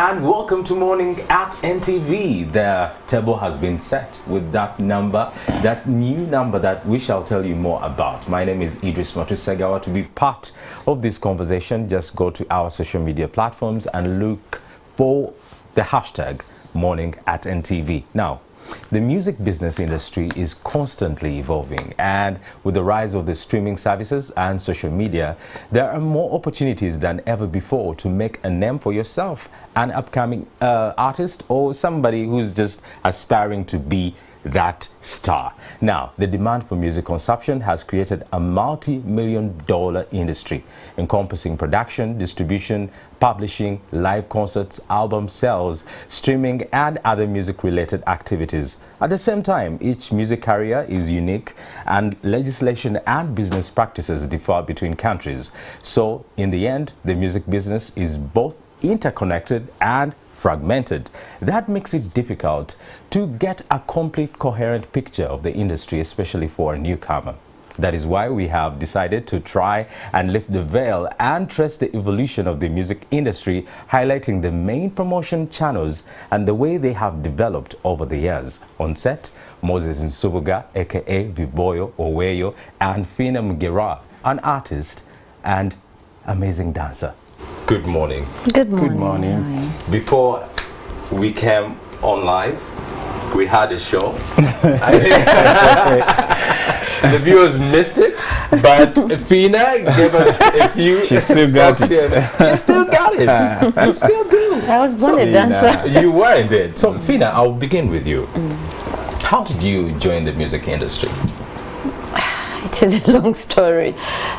And welcome to Morning at NTV. The table has been set with that number, that new number that we shall tell you more about. My name is Idris Matusagawa. To be part of this conversation, just go to our social media platforms and look for the hashtag Morning at NTV. Now, the music business industry is constantly evolving, and with the rise of the streaming services and social media, there are more opportunities than ever before to make a name for yourself, an upcoming artist or somebody who's just aspiring to be that star. Now, the demand for music consumption has created a multi-million-dollar industry encompassing production, distribution, publishing, live concerts, album sales, streaming, and other music-related activities. At the same time, each music career is unique, and legislation and business practices differ between countries. So, in the end, the music business is both interconnected and fragmented. That makes it difficult to get a complete coherent picture of the industry, especially for a newcomer. That is why we have decided to try and lift the veil and trace the evolution of the music industry, highlighting the main promotion channels and the way they have developed over the years. On set, Moses Nsubuga, aka Viboyo Oweyo, and Fina Mugera, an artist and amazing dancer. Good morning. Good morning. Good morning. Before we came on live, we had a show. The viewers missed it, but Fina gave us a few. She still got it. She still got it. You still do. I was born a dancer. You were indeed. So, Fina, I'll begin with you. How did you join the music industry? It is a long story.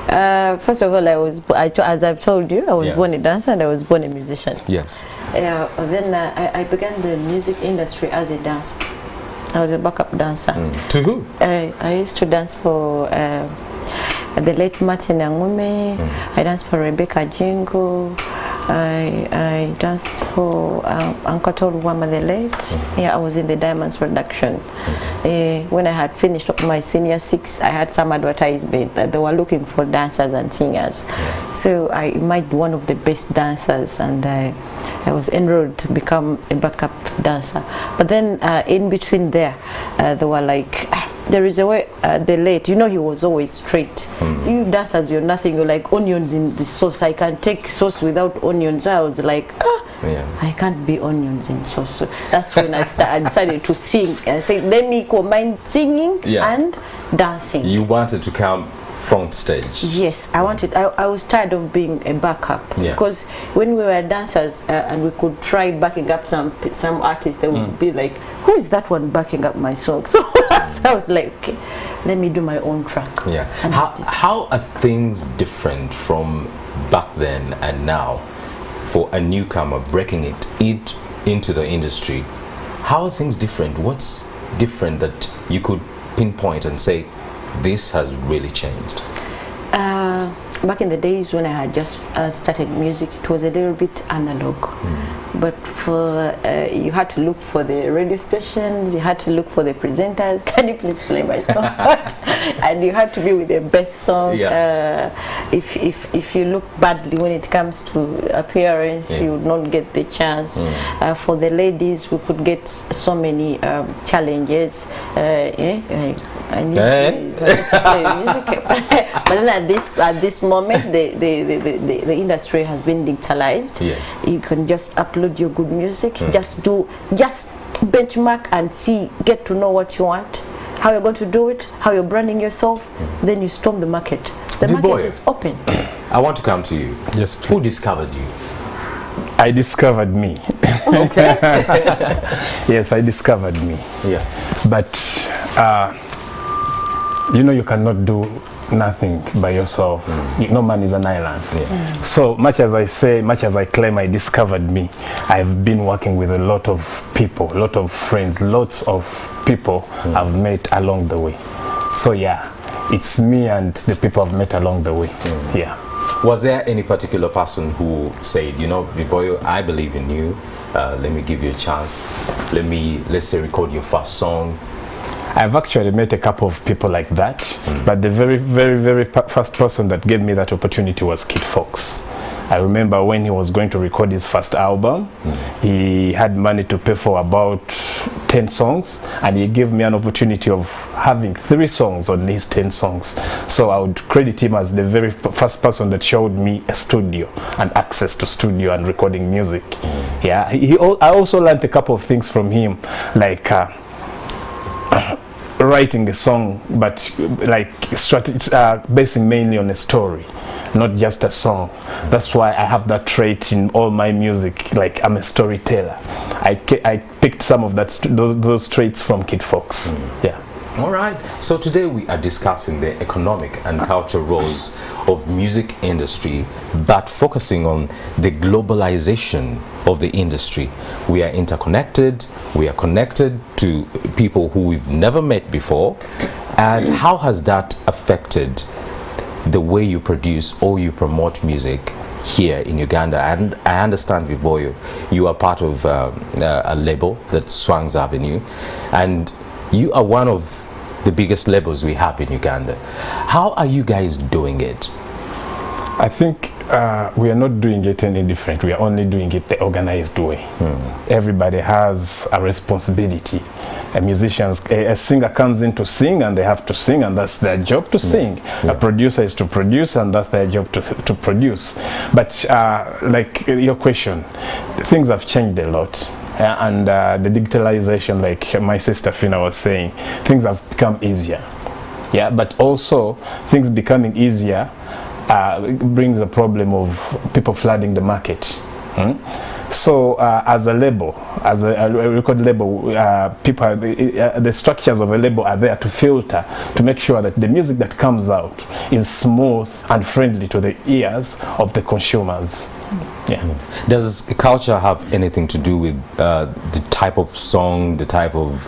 First of all, as I've told you, I was born a dancer and I was born a musician. Yes. Then I began the music industry as a dancer. I was a backup dancer. To who? I used to dance for the late Martin Angume. I danced for Rebecca Jingo. I danced for Uncle Wama the late. Yeah, I was in the Diamonds production. When I had finished my senior 6, I had some advertisement that they were looking for dancers and singers. So I made one of the best dancers, and I was enrolled to become a backup dancer. But then in between there, they were like, there is a way, the late, you know, he was always straight. You dancers, you're nothing, you're like onions in the sauce. I can take sauce without onions. So I was like, I can't be onions in sauce. So that's when I decided to sing. And I said, let me combine singing and dancing. You wanted to come front stage? Yes, I wanted. I was tired of being a backup, because when we were dancers and we could try backing up some artists, they would be like, who is that one backing up my song? So I was like, okay, let me do my own track. Yeah. How are things different from back then and now for a newcomer breaking it into the industry? How are things different? What's different that you could pinpoint and say, this has really changed? Back in the days when I had just started music, it was a little bit analog. But for you had to look for the radio stations, you had to look for the presenters. Can you please play my song? And you had to be with the best song. If you look badly when it comes to appearance, you would not get the chance. For the ladies, we could get so many challenges. I need to play music. But then at this moment, the industry has been digitalized. Yes. You can just upload your good music, just benchmark and get to know what you want, how you're going to do it, how you're branding yourself. Then you storm the market. The market is open. I want to come to you. Yes, please. Who discovered you? I discovered me. Okay. Yes, I discovered me. Yeah. But you know, you cannot do nothing by yourself. No man is an island. So much as I claim I discovered me, I've been working with a lot of people, a lot of friends, lots of people I've met along the way. So yeah, it's me and the people I've met along the way. Yeah. Was there any particular person who said, you know, Viboyo, I believe in you, let me give you a chance, let's say record your first song? I've actually met a couple of people like that, but the very first person that gave me that opportunity was Kid Fox. I remember when he was going to record his first album, he had money to pay for about 10 songs, and he gave me an opportunity of having 3 songs on his 10 songs. So I would credit him as the very first person that showed me a studio and access to studio and recording music. Yeah, I also learned a couple of things from him, like writing a song, but like basing mainly on a story, not just a song. That's why I have that trait in all my music. Like, I'm a storyteller. I picked some of those traits from Kid Fox. Yeah. All right. So today we are discussing the economic and cultural roles of music industry, but focusing on the globalization of the industry. We are interconnected. We are connected to people who we've never met before. And how has that affected the way you produce or you promote music here in Uganda? And I understand, Viboyo, you are part of a label that's Swang's Avenue, and you are one of the biggest labels we have in Uganda. How are you guys doing it? I think we are not doing it any different. We are only doing it the organized way. Everybody has a responsibility. A singer comes in to sing, and they have to sing, and that's their job to sing. A producer is to produce, and that's their job to produce. But like your question, things have changed a lot. And the digitalization, like my sister Fina was saying, things have become easier. Yeah, but also things becoming easier brings a problem of people flooding the market. So as a label, as a record label, people, the structures of a label are there to filter, to make sure that the music that comes out is smooth and friendly to the ears of the consumers. Yeah. Does culture have anything to do with the type of song, the type of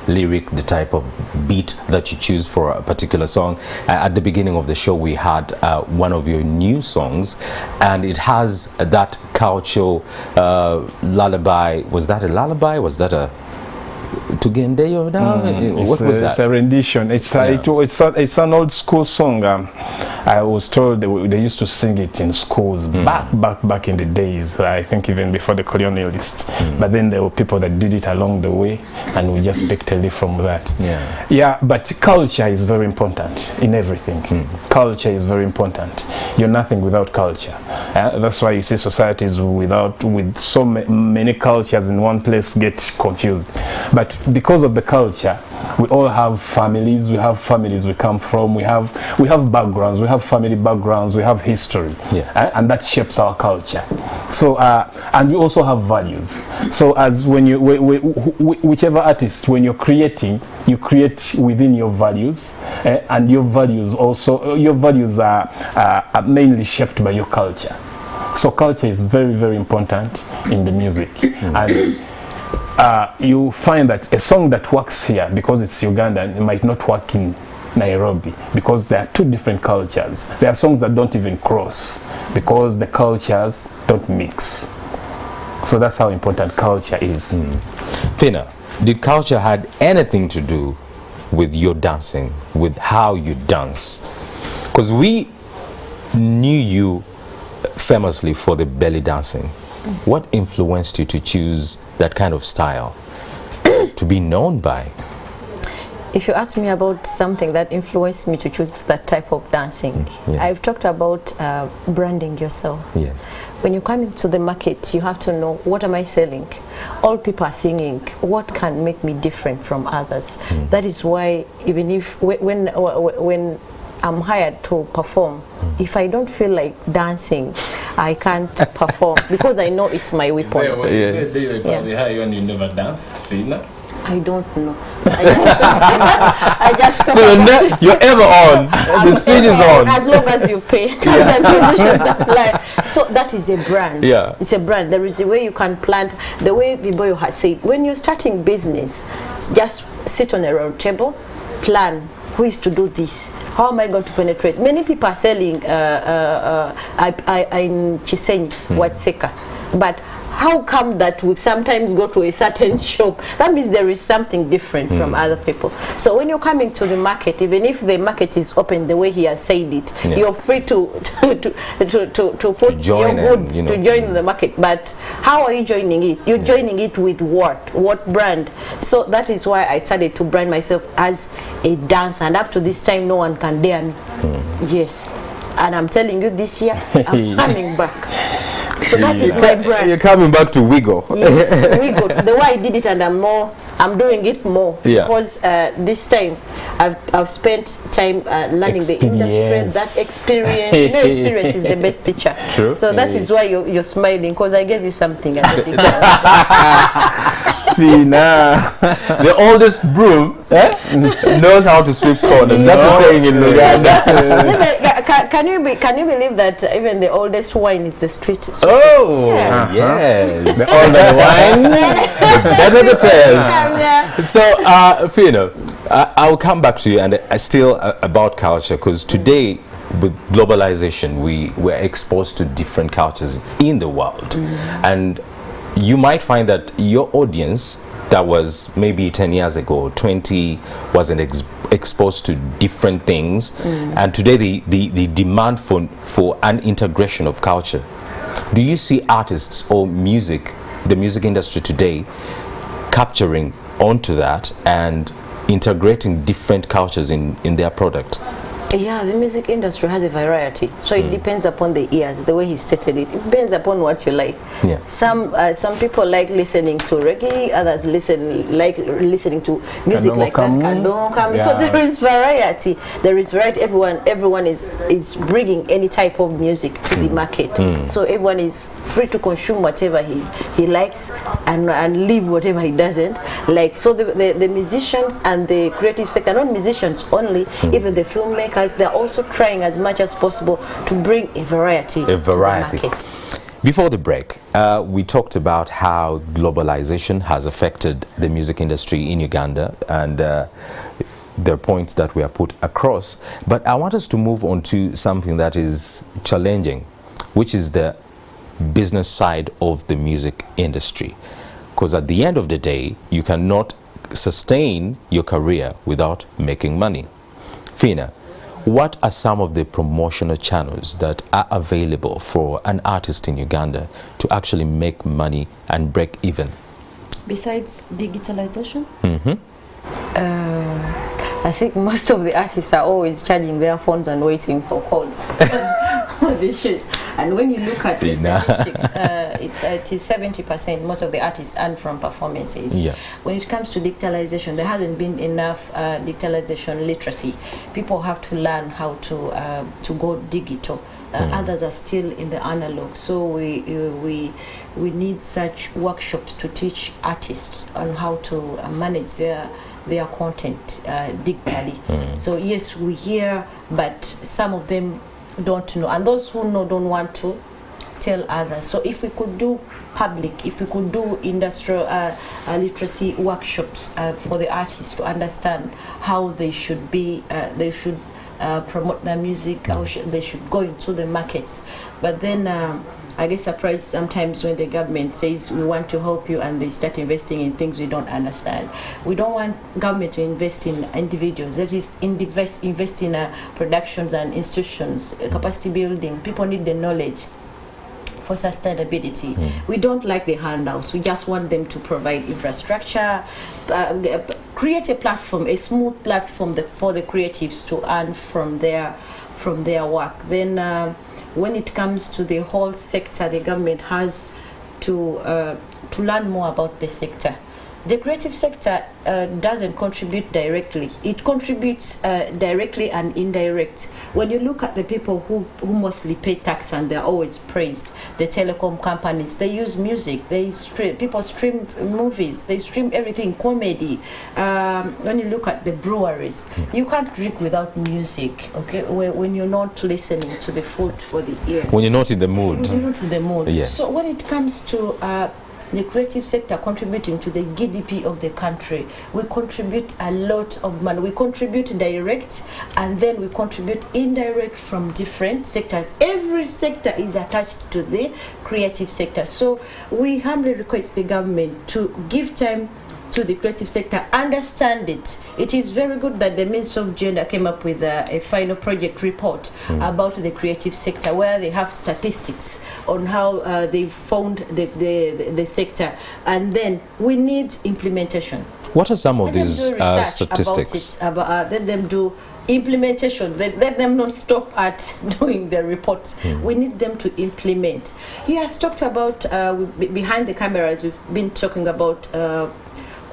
lyric, the type of beat that you choose for a particular song? At the beginning of the show, we had one of your new songs, and it has that cultural lullaby. Was that a lullaby? Was that a Tugendeyo? What was that? It's a rendition. It's an old school song. I was told they used to sing it in schools back in the days. I think even before the colonialists. But then there were people that did it along the way, and we just picked a leaf from that. Yeah. But culture is very important in everything. Culture is very important. You're nothing without culture. That's why you see societies with so many cultures in one place get confused. But because of the culture, we all have families. We have families we come from. We have backgrounds. We have family backgrounds. We have history, and that shapes our culture. So and we also have values. So as when you whichever artist, when you're creating, you create within your values, and your values are mainly shaped by your culture. So culture is very, very important in the music. And you find that a song that works here, because it's Uganda, it might not work in Nairobi, because there are two different cultures. There are songs that don't even cross because the cultures don't mix. So that's how important culture is. Fina, did culture had anything to do with your dancing, with how you dance? Because we knew you famously for the belly dancing. What influenced you to choose that kind of style to be known by? If you ask me about something that influenced me to choose that type of dancing, I've talked about branding yourself. Yes. When you come into the market, you have to know, what am I selling? All people are singing. What can make me different from others? That is why even if when I'm hired to perform, if I don't feel like dancing, I can't perform, because I know it's my weapon. Is there they hire you and you never dance, Fina? I don't know. I just So you're ever on. The switch is on. As long as you pay. So that is a brand. Yeah. It's a brand. There is a way you can plan. The way Viboyo has said, when you're starting business, just sit on a round table, plan. Who is to do this? How am I going to penetrate? Many people are selling in Chisenyi, Watseka, but how come that we sometimes go to a certain shop? That means there is something different from other people. So when you're coming to the market, even if the market is open the way he has said it, you're free to put your goods to join the market. But how are you joining it? You're joining it with what? What brand? So that is why I started to brand myself as a dancer, and up to this time no one can dare me. Yes, and I'm telling you, this year I'm coming back. So that is my brand. You're coming back to Wiggle. Yes, Wiggle. The way I did it, and I'm doing it more because this time I've spent time learning the industry. That experience, experience is the best teacher. True. So that is why you're smiling, because I gave you something. The oldest broom knows how to sweep corners. That's a saying in Uganda. Can you believe that even the oldest wine is the street? Oh, yes. The older the wine, the better the taste. So, Fina, I'll come back to you, and still about culture, because today, with globalization, we're exposed to different cultures in the world, and you might find that your audience that was maybe 10 years ago, 20, wasn't exposed to different things, and today the demand for an integration of culture. Do you see artists or the music industry today capturing onto that and integrating different cultures in their product? Yeah, the music industry has a variety, so it depends upon the ears. The way he stated it, it depends upon what you like. Yeah. Some people like listening to reggae, others like listening to music like that. Yeah. So there is variety. There is variety. Everyone is bringing any type of music to the market. So everyone is free to consume whatever he likes and leave whatever he doesn't like. So the musicians and the creative sector, not musicians only, even the filmmakers, they're also trying as much as possible to bring a variety. To the market. Before the break, we talked about how globalization has affected the music industry in Uganda, and the points that we are put across. But I want us to move on to something that is challenging, which is the business side of the music industry. Because at the end of the day, you cannot sustain your career without making money. Fina, what are some of the promotional channels that are available for an artist in Uganda to actually make money and break even? Besides digitalization? I think most of the artists are always charging their phones and waiting for calls on the shoes. And when you look at the statistics, it is 70% most of the artists earn from performances. Yeah. When it comes to digitalization, there hasn't been enough digitalization literacy. People have to learn how to go digital. Others are still in the analog. So we need such workshops to teach artists on how to manage their content digitally. So yes, we hear, but some of them don't know, and those who know don't want to tell others. So if we could do if we could do industrial literacy workshops for the artists to understand how they should promote their music, how they should go into the markets. But then I get surprised sometimes when the government says we want to help you and they start investing in things we don't understand. We don't want government to invest in individuals. That is, invest in productions and institutions, capacity building. People need the knowledge for sustainability. We don't like the handouts. We just want them to provide infrastructure, create a platform, a smooth platform for the creatives to earn from their work. Then when it comes to the whole sector, the government has to learn more about the sector. The creative sector doesn't contribute directly. It contributes directly and indirect. When you look at the people who mostly pay tax and they're always praised, the telecom companies, they use music, people stream movies, they stream everything, comedy. When you look at the breweries, you can't drink without music, okay? When you're not listening to the food for the ear. When you're not in the mood. When you're not in the mood. Yes. So when it comes to the creative sector contributing to the GDP of the country. We contribute a lot of money. We contribute direct, and then we contribute indirect from different sectors. Every sector is attached to the creative sector. So we humbly request the government to give time to the creative sector, understand it. It is very good that the Ministry of Gender came up with a final project report about the creative sector, where they have statistics on how they found the sector, and then we need implementation. What are some of these statistics? Let them do implementation. Let them not stop at doing the reports. We need them to implement. He has talked about, behind the cameras, we've been talking about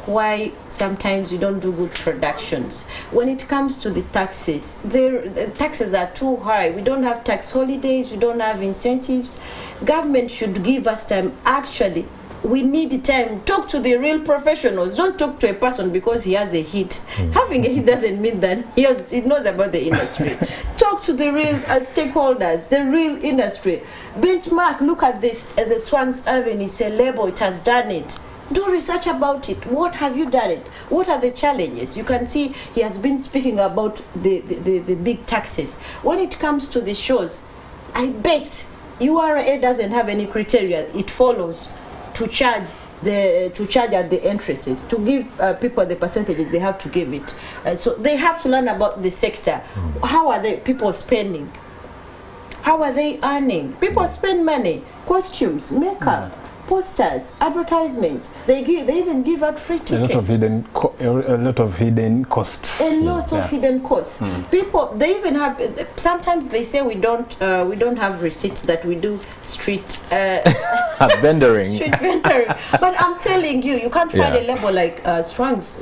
why sometimes we don't do good productions. When it comes to the taxes, the taxes are too high. We don't have tax holidays, we don't have incentives. Government should give us time. Actually, we need time. Talk to the real professionals. Don't talk to a person because he has a hit. Having a hit doesn't mean that he knows about the industry. Talk to the real stakeholders, the real industry. Benchmark, look at this, the Swans Avenue, it's a label, it has done it. Do research about it. What have you done it? What are the challenges? You can see he has been speaking about the big taxes. When it comes to the shows, I bet URA doesn't have any criteria. It follows to charge at the entrances, to give people the percentages they have to give it. So they have to learn about the sector. How are the people spending? How are they earning? People spend money, costumes, makeup, posters, advertisements. They even give out free tickets. A lot of hidden costs. A lot of hidden costs. People, they even have. Sometimes they say we don't have receipts, that we do street vendoring. Street vendoring. But I'm telling you, you can't find a label like Strang's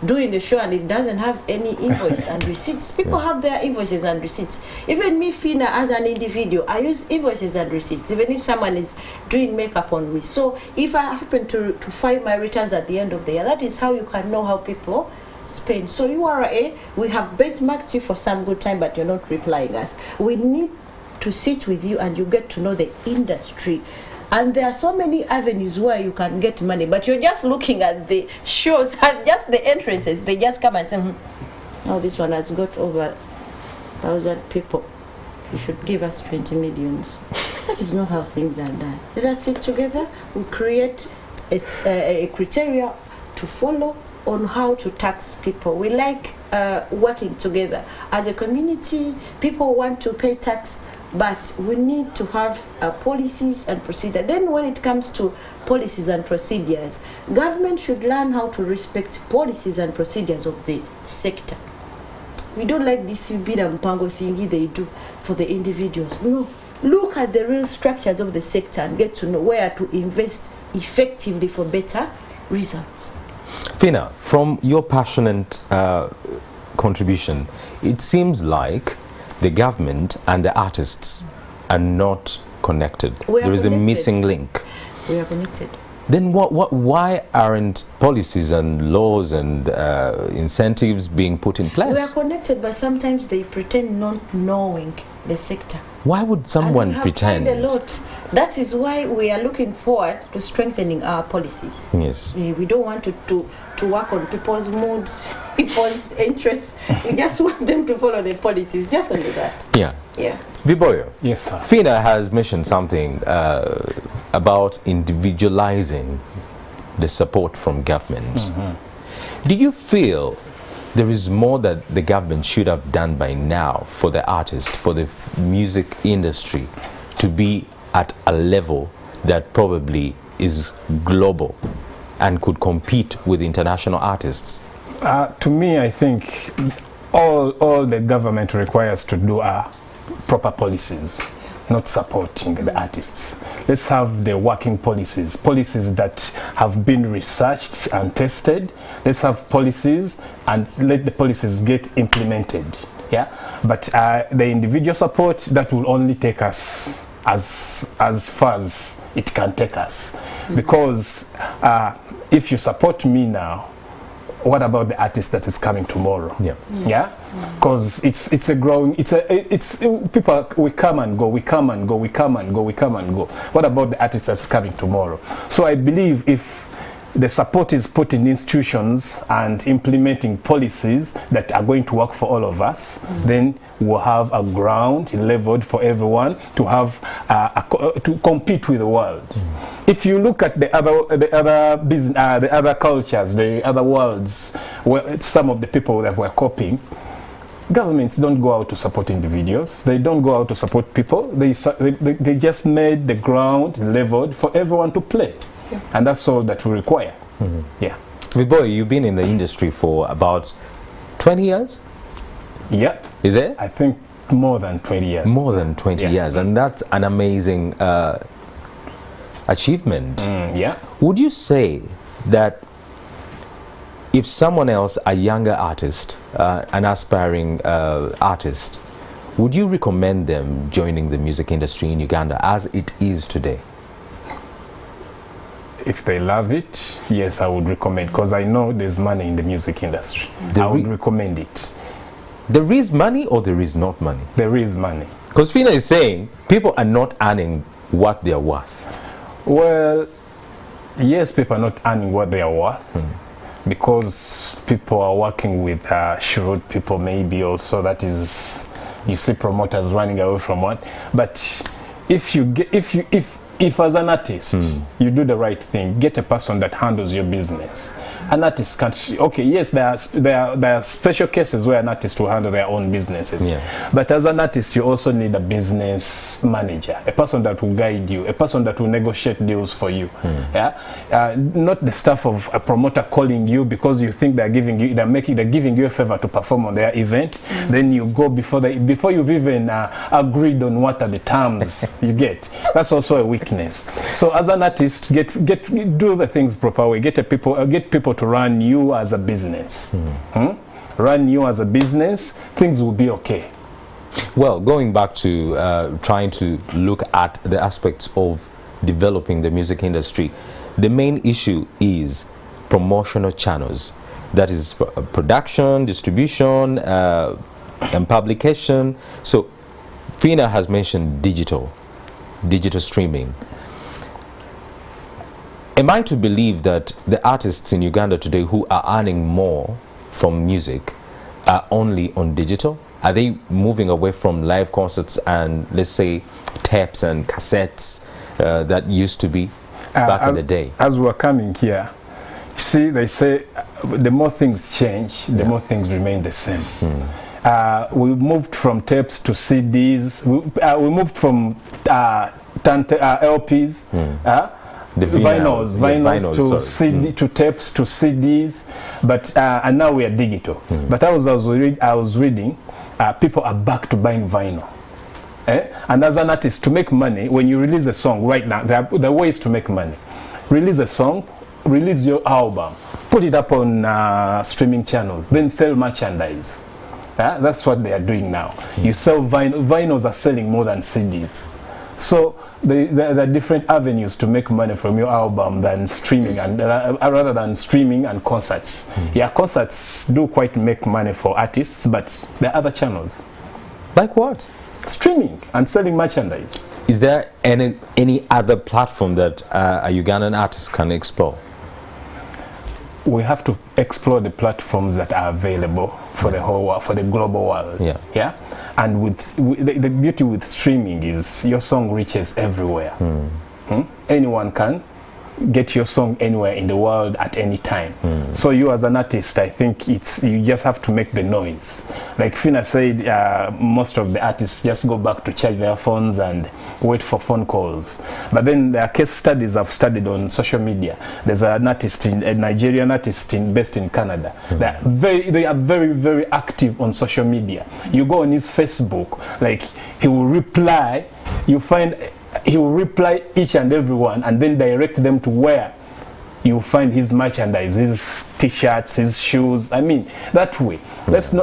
doing the show and it doesn't have any invoice and receipts. People have their invoices and receipts. Even me, Fina, as an individual, I use invoices and receipts. Even if someone is doing makeup on me. So if I happen to file my returns at the end of the year, that is how you can know how people spend. So URA, we have benchmarked you for some good time, but you're not replying us. We need to sit with you and you get to know the industry. And there are so many avenues where you can get money, but you're just looking at the shows and just the entrances. They just come and say, oh, this one has got over 1,000 people. You should give us 20 millions. That is not how things are done. Let us sit together, we create a criteria to follow on how to tax people. We like working together. As a community, people want to pay tax, but we need to have policies and procedures. Then when it comes to policies and procedures, government should learn how to respect policies and procedures of the sector. We don't like this Ubida Mpango thingy they do for the individuals. No. Look at the real structures of the sector and get to know where to invest effectively for better results. Fina, from your passionate contribution, it seems like the government and the artists are not connected. There is a missing link. We are connected. Then why aren't policies and laws and incentives being put in place? We are connected, but sometimes they pretend not knowing the sector. Why would someone pretend? A lot. That is why we are looking forward to strengthening our policies. Yes. We don't want to work on people's moods, people's interests. We just want them to follow the policies, just only that. Yeah. Yeah. Viboyo. Yes, sir. Fina has mentioned something about individualizing the support from government. Do you feel there is more that the government should have done by now for the artist, for the music industry to be at a level that probably is global and could compete with international artists? To me, I think all the government requires to do are proper policies, not supporting the artists. Let's have the working policies that have been researched and tested. Let's have policies and let the policies get implemented. Yeah, but the individual support, that will only take us as far as it can take us. Because if you support me now, what about the artist that is coming tomorrow? Yeah. Yeah, because it's a growing, people, we come and go, we come and go, we come and go, we come and go. What about the artist that's coming tomorrow? So I believe if the support is put in institutions and implementing policies that are going to work for all of us, then we'll have a ground leveled for everyone to have to compete with the world. If you look at the other cultures, the other worlds, where some of the people that were copying, governments don't go out to support individuals. They don't go out to support people. They just made the ground leveled for everyone to play. Yeah. And that's all that we require. Yeah. Viboy, you've been in the industry for about 20 years? Yeah. Is it? I think more than 20 years. More than 20 years. And that's an amazing achievement. Yeah. Would you say that if someone else, a younger artist, an aspiring artist, would you recommend them joining the music industry in Uganda as it is today? If they love it, yes, I would recommend, because I know there's money in the music industry. I would recommend it. There is money or there is not money? There is money. Because Fina is saying people are not earning what they're worth. Well, yes, people are not earning what they are worth, because people are working with shrewd people, maybe also. That is, you see promoters running away from what. But if you get, if as an artist you do the right thing, get a person that handles your business. An artist can't, okay, yes, there are special cases where an artist will handle their own businesses, but as an artist you also need a business manager, a person that will guide you, a person that will negotiate deals for you. Not the stuff of a promoter calling you because you think they're giving you a favor to perform on their event, then you go before you've even agreed on what are the terms. You get, that's also a weakness. So as an artist, do the things proper way. Get people to run you as a business. Run you as a business, things will be okay. Well, going back to trying to look at the aspects of developing the music industry, the main issue is promotional channels. That is production, distribution, and publication. So Fina has mentioned digital streaming. Am I to believe that the artists in Uganda today who are earning more from music are only on digital? Are they moving away from live concerts and, let's say, tapes and cassettes that used to be back in the day? As we're coming here, see, they say the more things change, the more things remain the same. We moved from tapes to CDs. We moved from LPs. The vinyls to CD, to tapes, to CDs, but and now we are digital. But I was reading, people are back to buying vinyl. And as an artist, to make money, when you release a song right now, there are ways to make money. Release a song, release your album, put it up on streaming channels, then sell merchandise. That's what they are doing now. You sell vinyls are selling more than CDs. So there are different avenues to make money from your album than streaming, and rather than streaming and concerts. Yeah, concerts do quite make money for artists, but there are other channels. Like what? Streaming and selling merchandise. Is there any other platform that a Ugandan artist can explore? We have to explore the platforms that are available for the whole world, for the global world. Yeah. And with the beauty with streaming is your song reaches everywhere. Anyone can get your song anywhere in the world at any time. So you as an artist, I think you just have to make the noise. Like Fina said, most of the artists just go back to charge their phones and wait for phone calls. But then there are case studies I've studied on social media. There's an artist, a Nigerian artist based in Canada. They are very, very active on social media. You go on his Facebook, like he will reply, you find he will reply each and every one and then direct them to where you find his merchandise, his t-shirts, his shoes. I mean, that way. Let's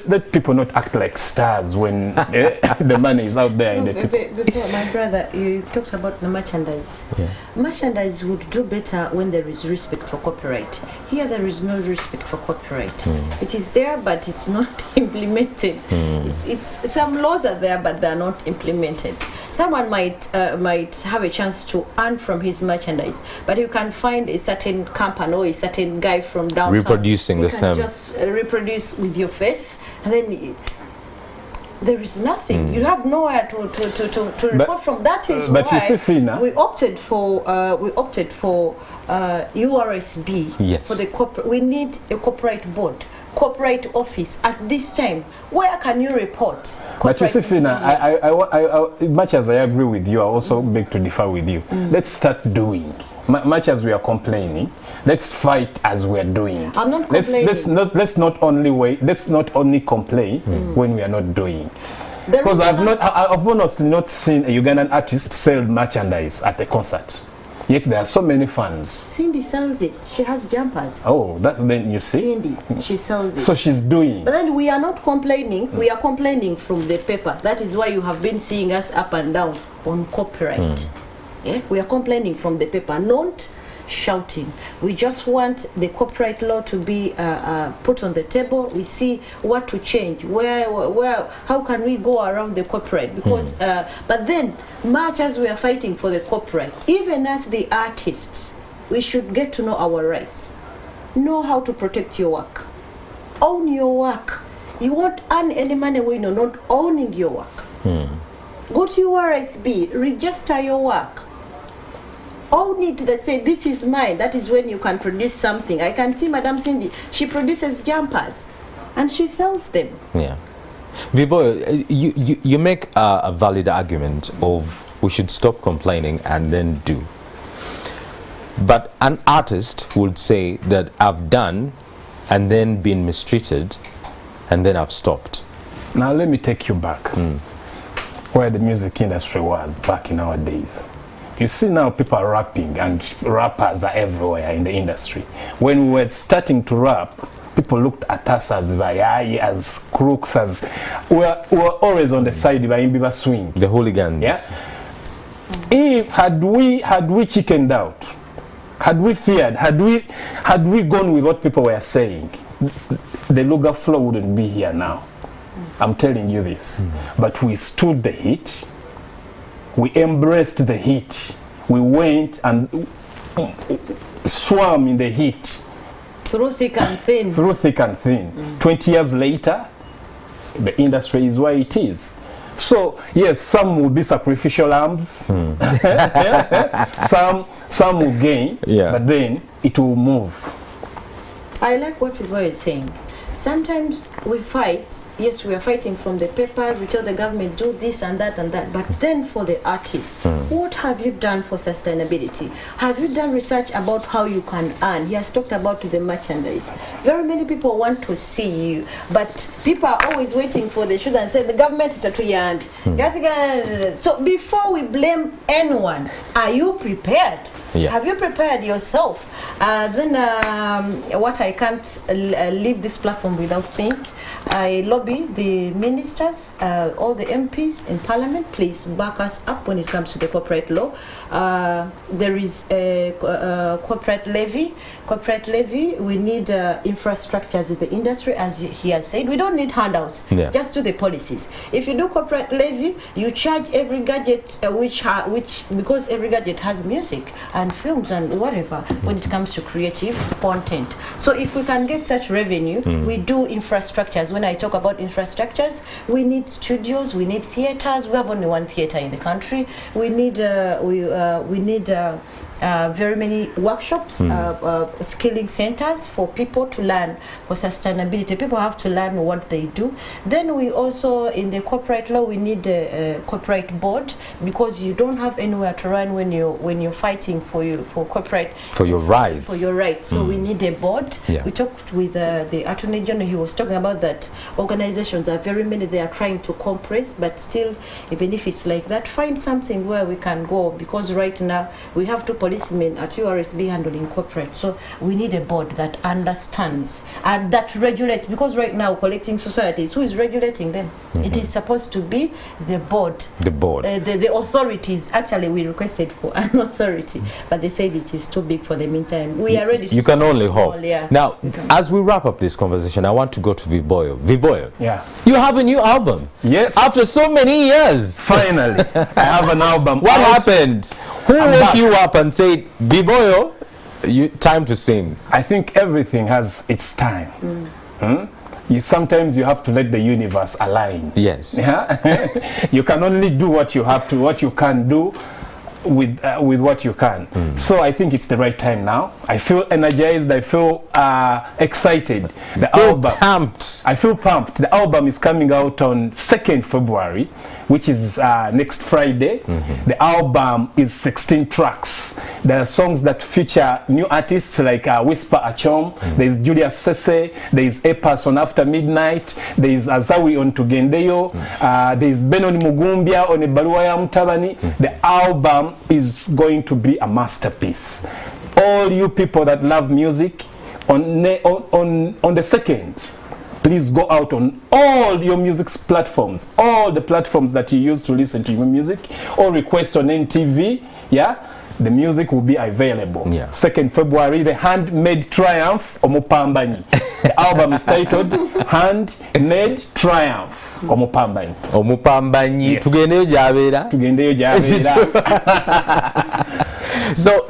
let people not act like stars when the money is out there in the people. Before, my brother, you talked about the merchandise. Yeah. Merchandise would do better when there is respect for copyright. Here there is no respect for copyright. It is there, but it's not implemented. It's some laws are there, but they are not implemented. Someone might have a chance to earn from his merchandise, but you can find a certain company or a certain guy from downtown reproducing the same. Just reproduce with your face, and then there is nothing. You have nowhere to report from. That is but why you see, Fina, we opted for URSB. Yes. For the we need a corporate board, corporate office at this time. Where can you report? But you see, Fina, I much as I agree with you, I also beg to differ with you. Let's start doing. Much as we are complaining, let's fight as we are doing. I'm not complaining. Let's not only complain when we are not doing. Because I've honestly not seen a Ugandan artist sell merchandise at a concert. Yet there are so many fans. Cindy sells it. She has jumpers. Oh, that's then you see. Cindy, she sells it. So she's doing. But then we are not complaining. We are complaining from the paper. That is why you have been seeing us up and down on copyright. Yeah? We are complaining from the paper, not shouting. We just want the copyright law to be put on the table. We see what to change, how can we go around the copyright, because but then much as we are fighting for the copyright, even as the artists, we should get to know our rights, know how to protect your work, own your work. You won't earn any money when you're not owning your work. Go to URSB, register your work. Own it, that say this is mine. That is when you can produce something. I can see Madam Cindy, she produces jumpers and she sells them. Yeah. Vibo, you make a valid argument of we should stop complaining and then do. But an artist would say that I've done and then been mistreated and then I've stopped. Now let me take you back where the music industry was back in our days. You see now people are rapping and rappers are everywhere in the industry. When we were starting to rap, people looked at us as vayai, as crooks, as we were always on the side of Imbiba swing. The hooligans. Yeah. If had we chickened out, had we feared, had we gone with what people were saying, the Luga flow wouldn't be here now. I'm telling you this. But we stood the heat. We embraced the heat. We went and swam in the heat. Through thick and thin. Through thick and thin. 20 years later, the industry is where it is. So, yes, some will be sacrificial lambs. Some will gain, but then it will move. I like what Vivo is saying. Sometimes we fight, yes, we are fighting from the papers, we tell the government do this and that, but then for the artist, what have you done for sustainability? Have you done research about how you can earn? He has talked about the merchandise. Very many people want to see you, but people are always waiting for the shoes and say the government is a So before we blame anyone, are you prepared? Yeah. Have you prepared yourself? Then what I can't leave this platform without saying, I lobby the ministers, all the MPs in Parliament, please back us up when it comes to the corporate law. There is a corporate levy. Corporate levy, we need infrastructures in the industry, as he has said. We don't need handouts, just do the policies. If you do corporate levy, you charge every gadget, which because every gadget has music and films and whatever when it comes to creative content. So if we can get such revenue, we do infrastructures. When I talk about infrastructures, we need studios, we need theaters. We have only one theater in the country. We need very many workshops, skilling centers for people to learn for sustainability. People have to learn what they do. Then we also, in the corporate law, we need a corporate board, because you don't have anywhere to run when you're fighting for your rights. So we need a board. We talked with the Attorney General. He was talking about that organizations are very many. They are trying to compress, but still, even if it's like that, find something where we can go, because right now we have two policemen at URSB handling corporate. So we need a board that understands and that regulates, because right now collecting societies, who is regulating them? It is supposed to be the board. The board. The authorities. Actually, we requested for an authority, but they said it is too big for the meantime. We are ready to... You can only hope. Yeah. Now, as we wrap up this conversation, I want to go to Viboyo. Viboyo, yeah, you have a new album. Yes. After so many years. Finally, I have an album. What happened? Who woke you up and said, Viboyo, time to sing? I think everything has its time. Sometimes you have to let the universe align. Yes. Yeah? You can only do what you have to, what you can do with what you can. So I think it's the right time now. I feel energized. I feel excited. I feel pumped. The album is coming out on 2nd February, which is next Friday. The album is 16 tracks. There are songs that feature new artists like Whisper Achom. There is Julius Sese. There is Epas on After Midnight. There is Azawi on Tugendeyo. There is Benoni Mugumbia on Ebaluwa ya Mutabani. The album is going to be a masterpiece. All you people that love music, on the 2nd, please go out on all your music platforms, all the platforms that you use to listen to your music, or request on NTV. Yeah, the music will be available. 2nd February, the Handmade Triumph Omupambanyi. The album is titled Handmade Triumph Omupambanyi. Omupambanyi. Yes. Tugendeyo jabera. Tugendeyo jabera. So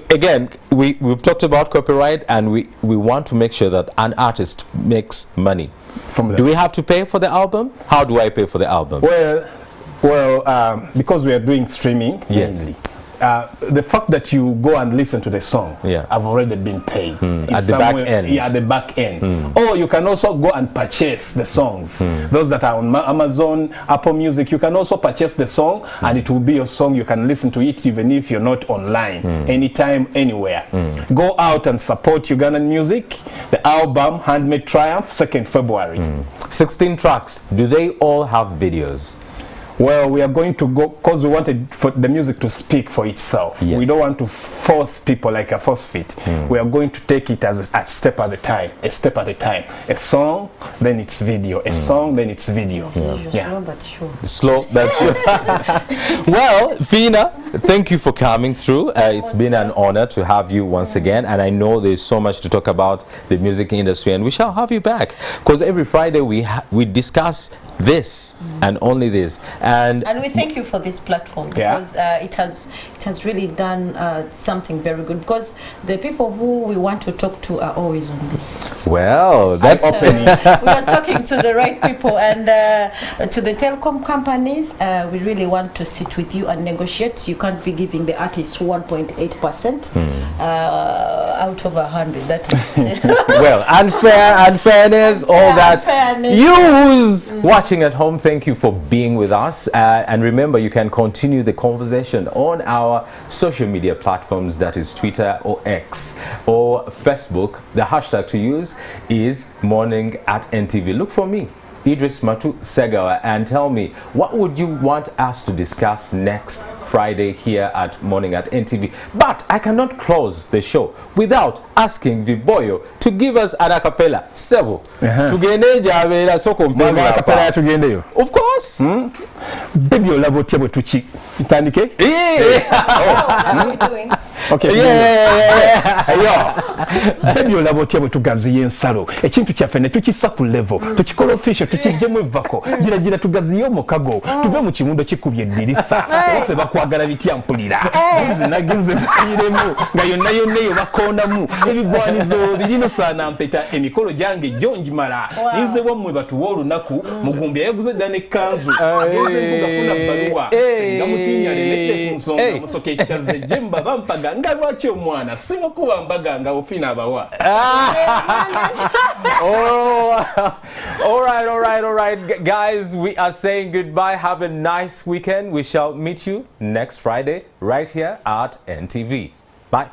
again, we've talked about copyright, and we want to make sure that an artist makes money. Do we have to pay for the album? How do I pay for the album? Well, because we are doing streaming, mainly. The fact that you go and listen to the song, I've already been paid. At the back end. Yeah, at the back end. Or you can also go and purchase the songs. Those that are on Amazon, Apple Music, you can also purchase the song, and it will be your song. You can listen to it even if you're not online, anytime, anywhere. Go out and support Ugandan music. The album, Handmade Triumph, 2nd February. 16 tracks. Do they all have videos? Well, we are going to go, because we wanted for the music to speak for itself. Yes. We don't want to force people like a force fit. We are going to take it as a step at a time, a step at a time. A song, then it's video. A song, then it's video. Slow but sure. Slow but sure. Well, Fina, thank you for coming through. It's been an honor to have you once again, and I know there's so much to talk about the music industry, and we shall have you back, because every Friday we discuss this and only this. And we thank you for this platform, because it has really done something very good, because the people who we want to talk to are always on this. Well, that's opening. We are talking to the right people, and to the telecom companies. We really want to sit with you and negotiate. You can't be giving the artists 1.8% out of 100. That is well, unfairness, all that. Use watching at home. Thank you for being with us. And remember, you can continue the conversation on our social media platforms, that is Twitter or X or Facebook. The hashtag to use is Morning at NTV. Look for me, Idris Matu Segawa, and tell me, what would you want us to discuss next Friday here at Morning at NTV? But I cannot close the show without asking Viboyo to give us an acapella. Sebo. Of course. Baby olabo tiabo tuchi. Tandike? Okay. Baby olabo tiabo tugazi yensalo. Ekintu kyafene tukisa ku level. Tukikola official tukijjemu evako. Gira tugazi mukago. Tuve mu kimundo kikubye dirisa. Ofe bakwagala bitya mpulira. Nagenze firemu nga yonna yo bakondamu. Ebigwanizo birino sana mpeta emikolo gyange jonjimala. Nize bwamwe batuwa olunaku mugumbi yaguze dane kanzu. Ageze kugafuna baluwa. Ngamutinya lelete kunsonga musoke kyaze jemba bampaga nga lwaki omwana simo kuba mbaga nga ofina abawa. All right, guys, we are saying goodbye. Have a nice weekend. We shall meet you next Friday right here at NTV. Bye.